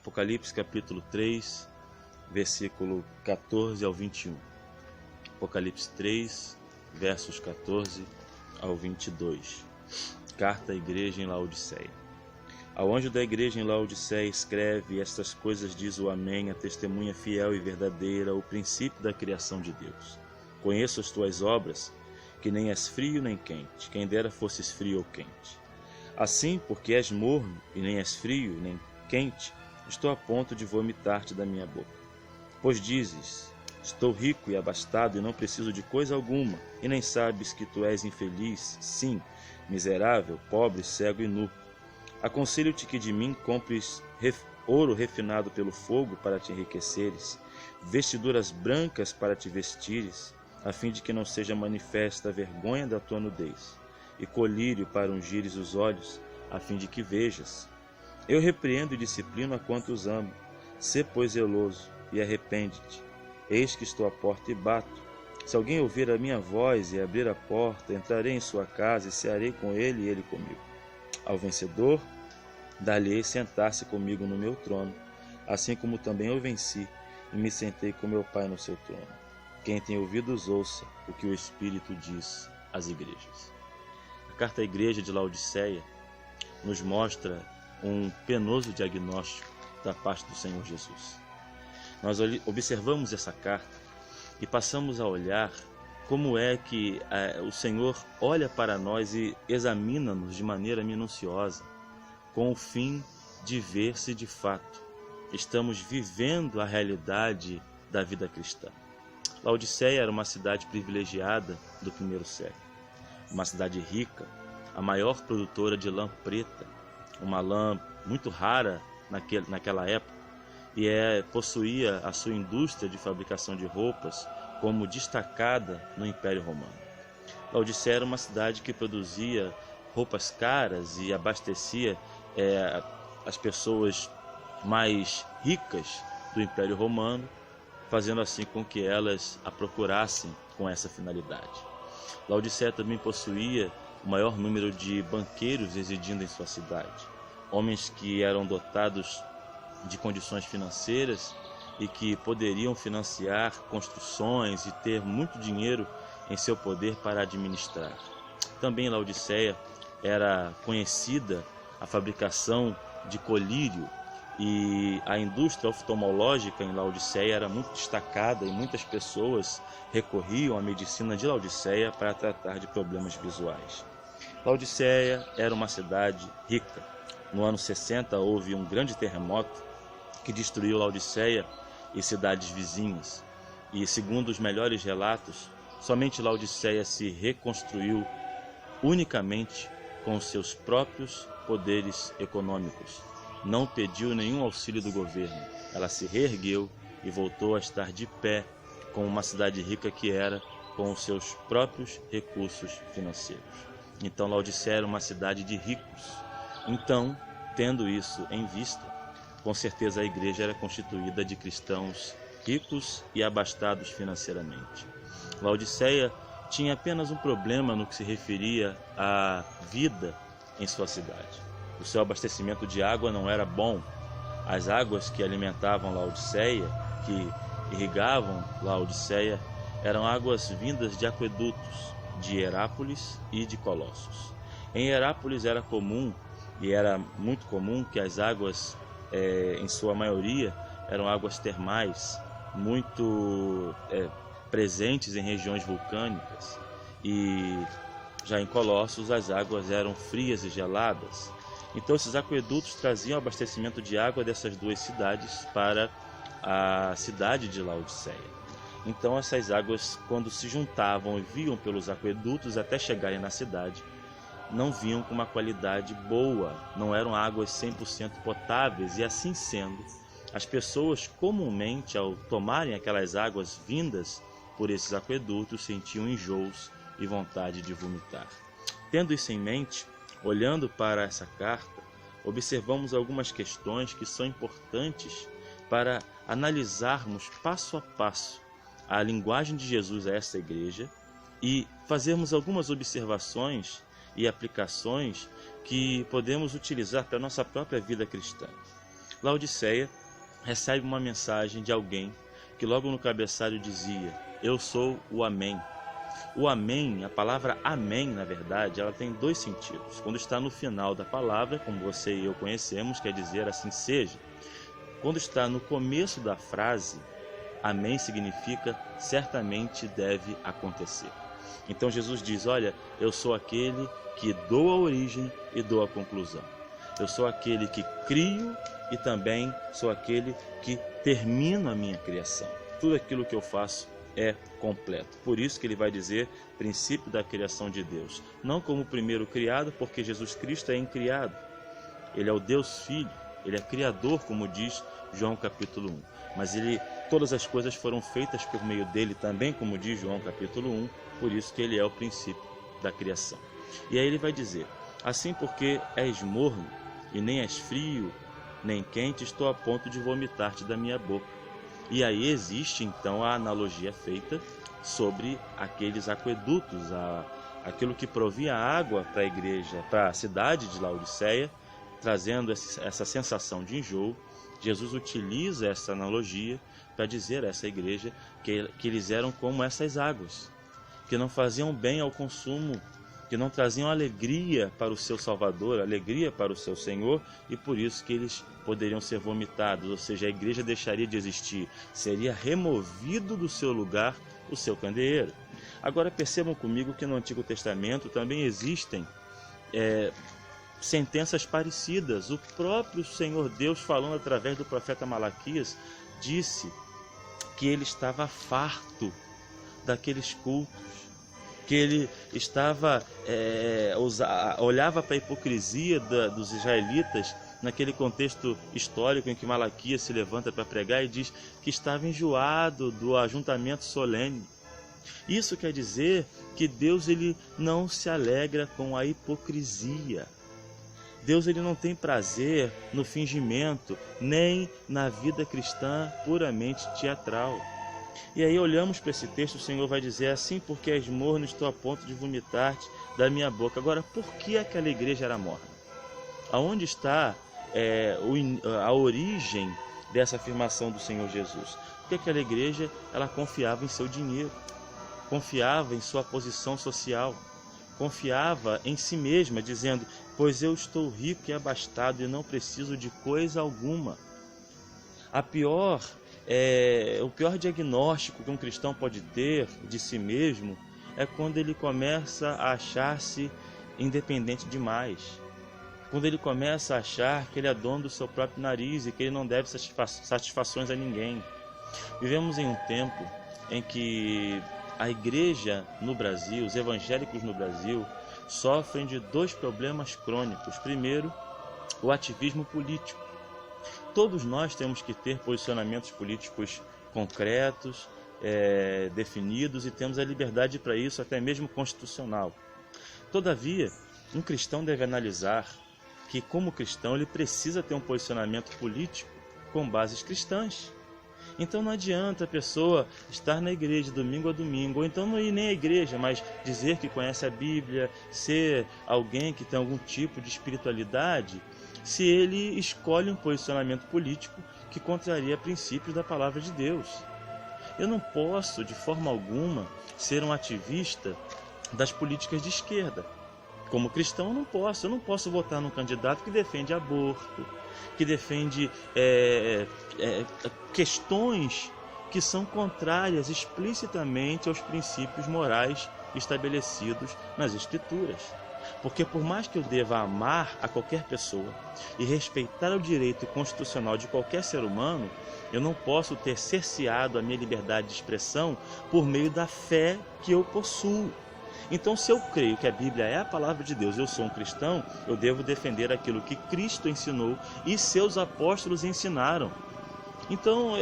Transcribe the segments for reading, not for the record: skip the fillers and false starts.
Apocalipse capítulo 3, versículo 14 ao 21. Apocalipse 3, versos 14 ao 22. Carta à igreja em Laodiceia. Ao anjo da igreja em Laodiceia escreve: estas coisas diz o Amém, a testemunha fiel e verdadeira, o princípio da criação de Deus. Conheço as tuas obras, que nem és frio nem quente, quem dera fosses frio ou quente. Assim, porque és morno e nem és frio nem quente, estou a ponto de vomitar-te da minha boca. Pois dizes: estou rico e abastado e não preciso de coisa alguma, e nem sabes que tu és infeliz, sim, miserável, pobre, cego e nu. Aconselho-te que de mim compres ouro refinado pelo fogo para te enriqueceres, vestiduras brancas para te vestires, a fim de que não seja manifesta a vergonha da tua nudez, e colírio para ungires os olhos, a fim de que vejas. Eu repreendo e disciplino a quantos amo. Sê, pois, zeloso e arrepende-te. Eis que estou à porta e bato. Se alguém ouvir a minha voz e abrir a porta, entrarei em sua casa e cearei com ele e ele comigo. Ao vencedor, dar-lhe-ei sentar-se comigo no meu trono, assim como também eu venci e me sentei com meu Pai no seu trono. Quem tem ouvidos, ouça o que o Espírito diz às igrejas. A carta à igreja de Laodiceia nos mostra um penoso diagnóstico da parte do Senhor Jesus. Nós observamos essa carta e passamos a olhar como é que o Senhor olha para nós e examina-nos de maneira minuciosa, com o fim de ver se de fato estamos vivendo a realidade da vida cristã. Laodiceia era uma cidade privilegiada do primeiro século, uma cidade rica, a maior produtora de lã preta, uma lã muito rara naquela época, e possuía a sua indústria de fabricação de roupas como destacada no Império Romano. Laodiceia era uma cidade que produzia roupas caras e abastecia as pessoas mais ricas do Império Romano, fazendo assim com que elas a procurassem com essa finalidade. Laodiceia também possuía o maior número de banqueiros residindo em sua cidade, homens que eram dotados de condições financeiras e que poderiam financiar construções e ter muito dinheiro em seu poder para administrar. Também em Laodiceia era conhecida a fabricação de colírio, e a indústria oftalmológica em Laodiceia era muito destacada e muitas pessoas recorriam à medicina de Laodiceia para tratar de problemas visuais. Laodiceia era uma cidade rica. No ano 60 houve um grande terremoto que destruiu Laodiceia e cidades vizinhas. E segundo os melhores relatos, somente Laodiceia se reconstruiu unicamente com seus próprios poderes econômicos. Não pediu nenhum auxílio do governo. Ela se reergueu e voltou a estar de pé como uma cidade rica que era, com os seus próprios recursos financeiros. Então Laodiceia era uma cidade de ricos. Então, tendo isso em vista, com certeza a igreja era constituída de cristãos ricos e abastados financeiramente. Laodiceia tinha apenas um problema no que se referia à vida em sua cidade. O seu abastecimento de água não era bom. As águas que alimentavam Laodiceia, que irrigavam Laodiceia, eram águas vindas de aquedutos de Herápolis e de Colossos. Em Herápolis era comum, e era muito comum, que as águas, em sua maioria, eram águas termais, muito presentes em regiões vulcânicas. E já em Colossos as águas eram frias e geladas. Então esses aquedutos traziam abastecimento de água dessas duas cidades para a cidade de Laodiceia. Então essas águas, quando se juntavam e vinham pelos aquedutos até chegarem na cidade, não vinham com uma qualidade boa, não eram águas 100% potáveis, e assim sendo, as pessoas comumente, ao tomarem aquelas águas vindas por esses aquedutos, sentiam enjoos e vontade de vomitar. Tendo isso em mente, olhando para essa carta, observamos algumas questões que são importantes para analisarmos passo a passo a linguagem de Jesus a essa igreja e fazermos algumas observações e aplicações que podemos utilizar para a nossa própria vida cristã. Laodiceia recebe uma mensagem de alguém que logo no cabeçalho dizia: eu sou o Amém. O Amém, a palavra Amém, na verdade, ela tem dois sentidos. Quando está no final da palavra, como você e eu conhecemos, quer dizer assim seja. Quando está no começo da frase, Amém significa certamente deve acontecer. Então Jesus diz: olha, eu sou aquele que dou a origem e dou a conclusão. Eu sou aquele que crio e também sou aquele que termino a minha criação. Tudo aquilo que eu faço é completo. Por isso que ele vai dizer princípio da criação de Deus. Não como o primeiro criado, porque Jesus Cristo é incriado. Ele é o Deus Filho, ele é criador, como diz João capítulo 1. Mas todas as coisas foram feitas por meio dele também, como diz João capítulo 1. Por isso que ele é o princípio da criação. E aí ele vai dizer: assim porque és morno e nem és frio, nem quente, estou a ponto de vomitar-te da minha boca. E aí existe então a analogia feita sobre aqueles aquedutos, aquilo que provia água para a igreja, para a cidade de Laodiceia, trazendo essa sensação de enjoo. Jesus utiliza essa analogia para dizer a essa igreja que eles eram como essas águas, que não faziam bem ao consumo, que não traziam alegria para o seu Salvador, alegria para o seu Senhor, e por isso que eles poderiam ser vomitados, ou seja, a igreja deixaria de existir, seria removido do seu lugar o seu candeeiro. Agora percebam comigo que no Antigo Testamento também existem sentenças parecidas. O próprio Senhor Deus, falando através do profeta Malaquias, disse que ele estava farto daqueles cultos, que ele estava olhava para a hipocrisia dos israelitas naquele contexto histórico em que Malaquias se levanta para pregar e diz que estava enjoado do ajuntamento solene. Isso quer dizer que Deus ele não se alegra com a hipocrisia. Deus ele não tem prazer no fingimento, nem na vida cristã puramente teatral. E aí olhamos para esse texto, o Senhor vai dizer: assim porque és morno, estou a ponto de vomitar-te da minha boca. Agora, por que aquela igreja era morna? Aonde está a origem dessa afirmação do Senhor Jesus? Porque aquela igreja, ela confiava em seu dinheiro, confiava em sua posição social, confiava em si mesma, dizendo: pois eu estou rico e abastado e não preciso de coisa alguma. O pior diagnóstico que um cristão pode ter de si mesmo é quando ele começa a achar-se independente demais. Quando ele começa a achar que ele é dono do seu próprio nariz e que ele não deve satisfações a ninguém. Vivemos em um tempo em que a igreja no Brasil, os evangélicos no Brasil, sofrem de dois problemas crônicos. Primeiro, o ativismo político. Todos nós temos que ter posicionamentos políticos concretos, definidos, e temos a liberdade para isso, até mesmo constitucional. Todavia, um cristão deve analisar que, como cristão, ele precisa ter um posicionamento político com bases cristãs. Então não adianta a pessoa estar na igreja domingo a domingo, ou então não ir nem à igreja, mas dizer que conhece a Bíblia, ser alguém que tem algum tipo de espiritualidade, se ele escolhe um posicionamento político que contraria princípios da palavra de Deus. Eu não posso, de forma alguma, ser um ativista das políticas de esquerda. Como cristão, eu não posso votar num candidato que defende aborto, que defende questões que são contrárias explicitamente aos princípios morais estabelecidos nas Escrituras. Porque por mais que eu deva amar a qualquer pessoa e respeitar o direito constitucional de qualquer ser humano, eu não posso ter cerceado a minha liberdade de expressão por meio da fé que eu possuo. Então, se eu creio que a Bíblia é a palavra de Deus, eu sou um cristão, eu devo defender aquilo que Cristo ensinou e seus apóstolos ensinaram. Então,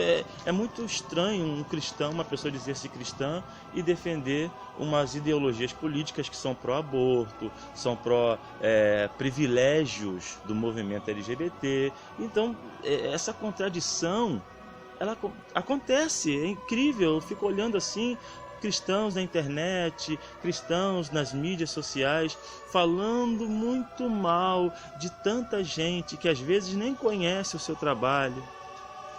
é muito estranho um cristão, uma pessoa dizer-se cristã e defender umas ideologias políticas que são pró-aborto, são pró-privilégios do movimento LGBT. Então, essa contradição, ela acontece, é incrível. Eu fico olhando assim, cristãos na internet, cristãos nas mídias sociais, falando muito mal de tanta gente que às vezes nem conhece o seu trabalho,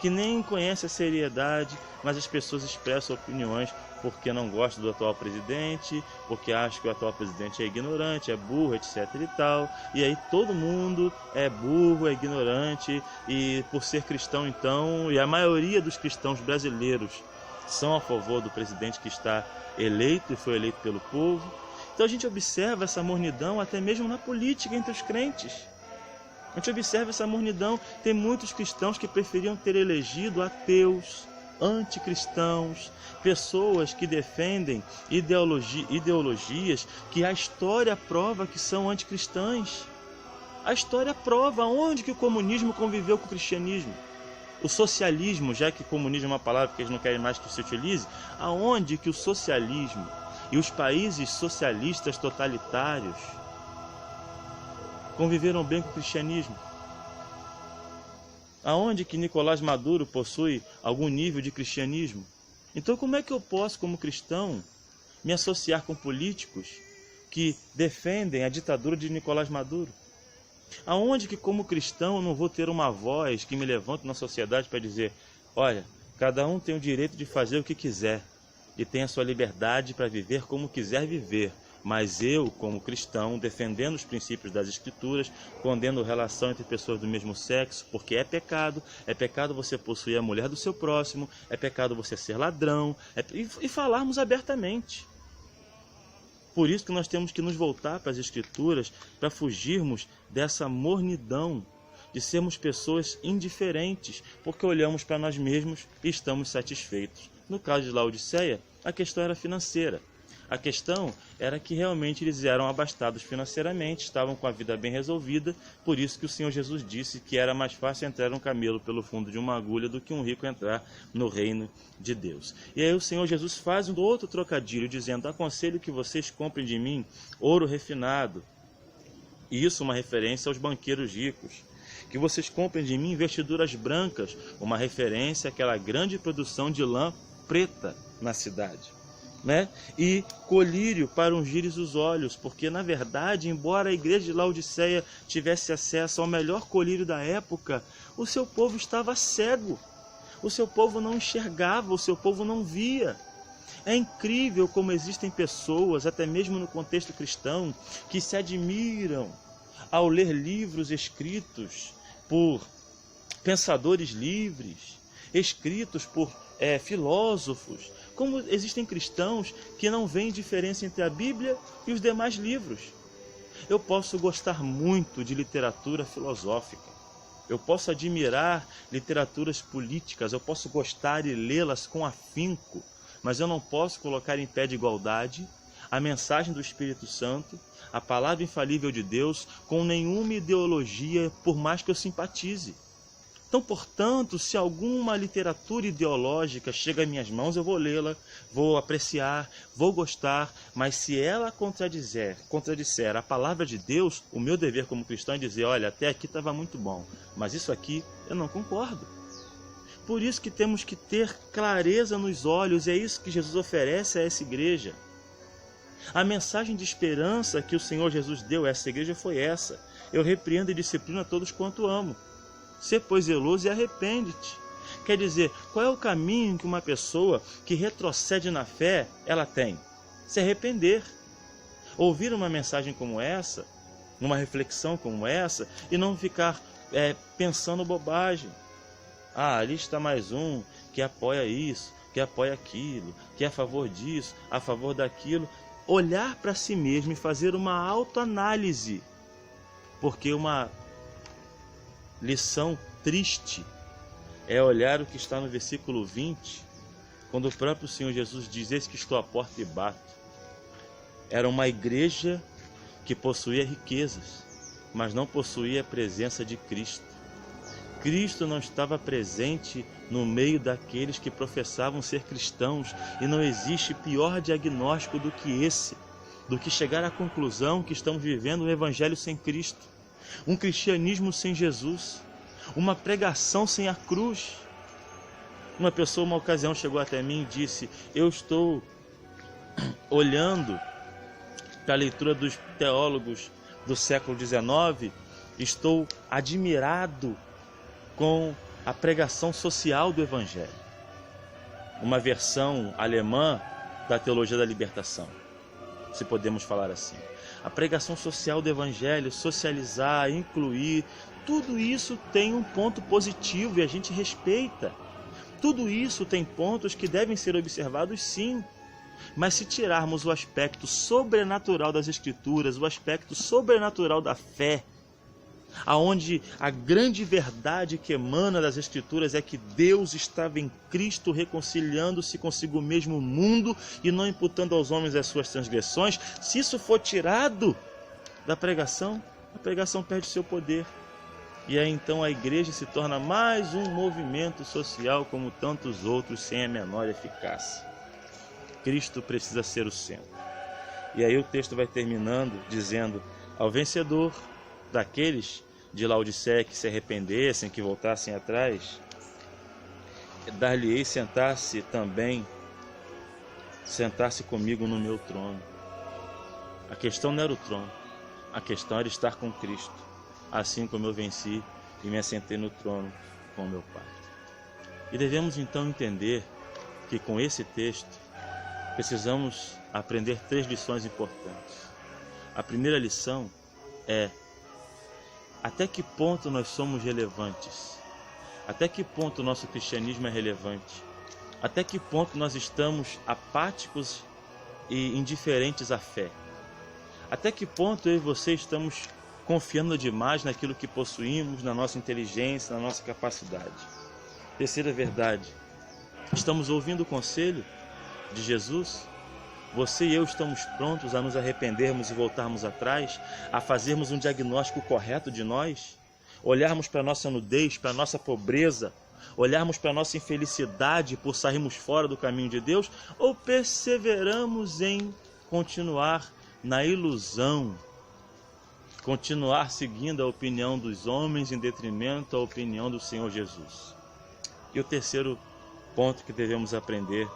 que nem conhece a seriedade, mas as pessoas expressam opiniões porque não gostam do atual presidente, porque acham que o atual presidente é ignorante, é burro, etc e tal. E aí todo mundo é burro, é ignorante, e por ser cristão então, e a maioria dos cristãos brasileiros são a favor do presidente que está eleito e foi eleito pelo povo. Então a gente observa essa mornidão até mesmo na política entre os crentes. A gente observa essa mornidão. Tem muitos cristãos que preferiam ter elegido ateus, anticristãos, pessoas que defendem ideologias que a história prova que são anticristãs. A história prova onde que o comunismo conviveu com o cristianismo. O socialismo, já que comunismo é uma palavra que eles não querem mais que se utilize, aonde que o socialismo e os países socialistas totalitários conviveram bem com o cristianismo? Aonde que Nicolás Maduro possui algum nível de cristianismo? Então como é que eu posso, como cristão, me associar com políticos que defendem a ditadura de Nicolás Maduro? Aonde que, como cristão, eu não vou ter uma voz que me levante na sociedade para dizer: olha, cada um tem o direito de fazer o que quiser e tem a sua liberdade para viver como quiser viver, mas eu, como cristão, defendendo os princípios das Escrituras, condeno a relação entre pessoas do mesmo sexo, porque é pecado você possuir a mulher do seu próximo, é pecado você ser ladrão, e falarmos abertamente. Por isso que nós temos que nos voltar para as Escrituras para fugirmos dessa mornidão de sermos pessoas indiferentes, porque olhamos para nós mesmos e estamos satisfeitos. No caso de Laodiceia, a questão era financeira. A questão era que realmente eles eram abastados financeiramente, estavam com a vida bem resolvida, por isso que o Senhor Jesus disse que era mais fácil entrar um camelo pelo fundo de uma agulha do que um rico entrar no reino de Deus. E aí o Senhor Jesus faz um outro trocadilho, dizendo: aconselho que vocês comprem de mim ouro refinado. E isso uma referência aos banqueiros ricos. Que vocês comprem de mim vestiduras brancas, uma referência àquela grande produção de lã preta na cidade. E colírio para ungires os olhos, porque na verdade, embora a igreja de Laodiceia tivesse acesso ao melhor colírio da época, o seu povo estava cego, o seu povo não enxergava, o seu povo não via. É incrível como existem pessoas, até mesmo no contexto cristão, que se admiram ao ler livros escritos por pensadores livres, escritos por filósofos, como existem cristãos que não veem diferença entre a Bíblia e os demais livros. Eu posso gostar muito de literatura filosófica, eu posso admirar literaturas políticas, eu posso gostar e lê-las com afinco, mas eu não posso colocar em pé de igualdade a mensagem do Espírito Santo, a palavra infalível de Deus, com nenhuma ideologia, por mais que eu simpatize. Então, portanto, se alguma literatura ideológica chega às minhas mãos, eu vou lê-la, vou apreciar, vou gostar, mas se ela contradisser a palavra de Deus, o meu dever como cristão é dizer: olha, até aqui estava muito bom, mas isso aqui eu não concordo. Por isso que temos que ter clareza nos olhos, e é isso que Jesus oferece a essa igreja. A mensagem de esperança que o Senhor Jesus deu a essa igreja foi essa: eu repreendo e disciplino a todos quanto amo. Sê, pois, zeloso e arrepende-te. Quer dizer, qual é o caminho que uma pessoa que retrocede na fé, ela tem? Se arrepender. Ouvir uma mensagem como essa, uma reflexão como essa, e não ficar pensando bobagem. Ali está mais um que apoia isso, que apoia aquilo, que é a favor disso, a favor daquilo. Olhar para si mesmo e fazer uma autoanálise. Porque uma lição triste é olhar o que está no versículo 20, quando o próprio Senhor Jesus diz: eis que estou à porta e bato. Era uma igreja que possuía riquezas, mas não possuía a presença de Cristo. Cristo não estava presente no meio daqueles que professavam ser cristãos, e não existe pior diagnóstico do que esse, do que chegar à conclusão que estamos vivendo um evangelho sem Cristo. Um cristianismo sem Jesus, uma pregação sem a cruz. Uma pessoa, uma ocasião, chegou até mim e disse: eu estou olhando para a leitura dos teólogos do século XIX, estou admirado com a pregação social do Evangelho, uma versão alemã da teologia da libertação, se podemos falar assim. A pregação social do Evangelho, socializar, incluir, tudo isso tem um ponto positivo e a gente respeita. Tudo isso tem pontos que devem ser observados, sim. Mas se tirarmos o aspecto sobrenatural das Escrituras, o aspecto sobrenatural da fé, aonde a grande verdade que emana das Escrituras é que Deus estava em Cristo reconciliando-se consigo mesmo o mundo e não imputando aos homens as suas transgressões, se isso for tirado da pregação, a pregação perde seu poder. E aí então a igreja se torna mais um movimento social como tantos outros, sem a menor eficácia. Cristo precisa ser o centro. E aí o texto vai terminando dizendo: ao vencedor daqueles de Laodiceia que se arrependessem, que voltassem atrás, dar-lhe-ei sentar-se comigo no meu trono. A questão não era o trono, a questão era estar com Cristo, assim como eu venci e me assentei no trono com meu Pai. E devemos então entender que com esse texto precisamos aprender 3 lições importantes. A primeira lição é: até que ponto nós somos relevantes? Até que ponto o nosso cristianismo é relevante? Até que ponto nós estamos apáticos e indiferentes à fé? Até que ponto eu e você estamos confiando demais naquilo que possuímos, na nossa inteligência, na nossa capacidade? Terceira verdade: estamos ouvindo o conselho de Jesus? Você e eu estamos prontos a nos arrependermos e voltarmos atrás, a fazermos um diagnóstico correto de nós? Olharmos para a nossa nudez, para a nossa pobreza, olharmos para a nossa infelicidade por sairmos fora do caminho de Deus? Ou perseveramos em continuar na ilusão, continuar seguindo a opinião dos homens em detrimento da opinião do Senhor Jesus? E o terceiro ponto que devemos aprender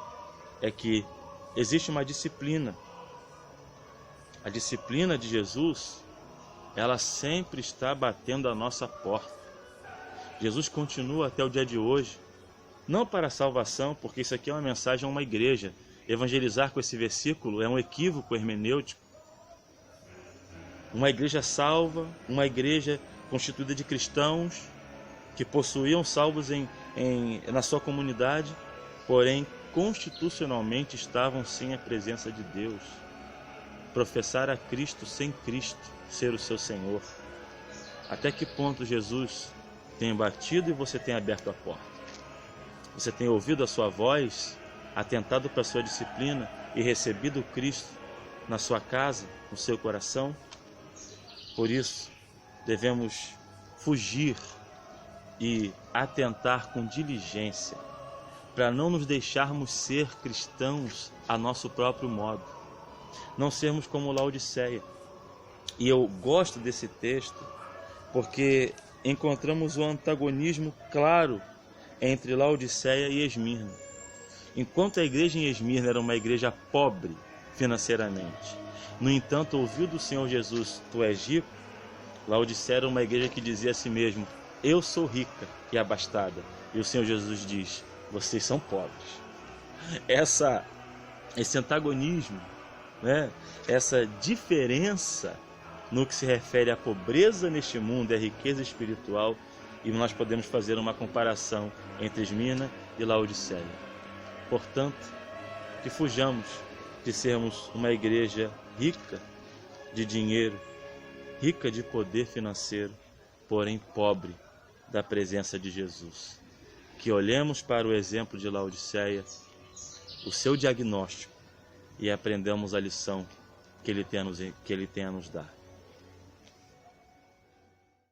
é que existe uma disciplina. A disciplina de Jesus, ela sempre está batendo a nossa porta. Jesus continua até o dia de hoje, não para a salvação, porque isso aqui é uma mensagem a uma igreja. Evangelizar com esse versículo é um equívoco hermenêutico. Uma igreja salva, uma igreja constituída de cristãos que possuíam salvos na sua comunidade, porém constitucionalmente estavam sem a presença de Deus. Professar a Cristo sem Cristo ser o seu Senhor. Até que ponto Jesus tem batido e você tem aberto a porta? Você tem ouvido a sua voz, atentado para a sua disciplina e recebido Cristo na sua casa, no seu coração? Por isso, devemos fugir e atentar com diligência para não nos deixarmos ser cristãos a nosso próprio modo, não sermos como Laodiceia. E eu gosto desse texto porque encontramos o antagonismo claro entre Laodiceia e Esmirna. Enquanto a igreja em Esmirna era uma igreja pobre financeiramente, no entanto, ouviu do Senhor Jesus: tu és rico, Laodiceia era uma igreja que dizia a si mesmo: eu sou rica e abastada. E o Senhor Jesus diz: vocês são pobres. Esse antagonismo, essa diferença no que se refere à pobreza neste mundo e à riqueza espiritual, e nós podemos fazer uma comparação entre Esmirna e Laodiceia. Portanto, que fujamos de sermos uma igreja rica de dinheiro, rica de poder financeiro, porém pobre da presença de Jesus. Que olhemos para o exemplo de Laodiceia, o seu diagnóstico, e aprendamos a lição que ele tem a nos dar.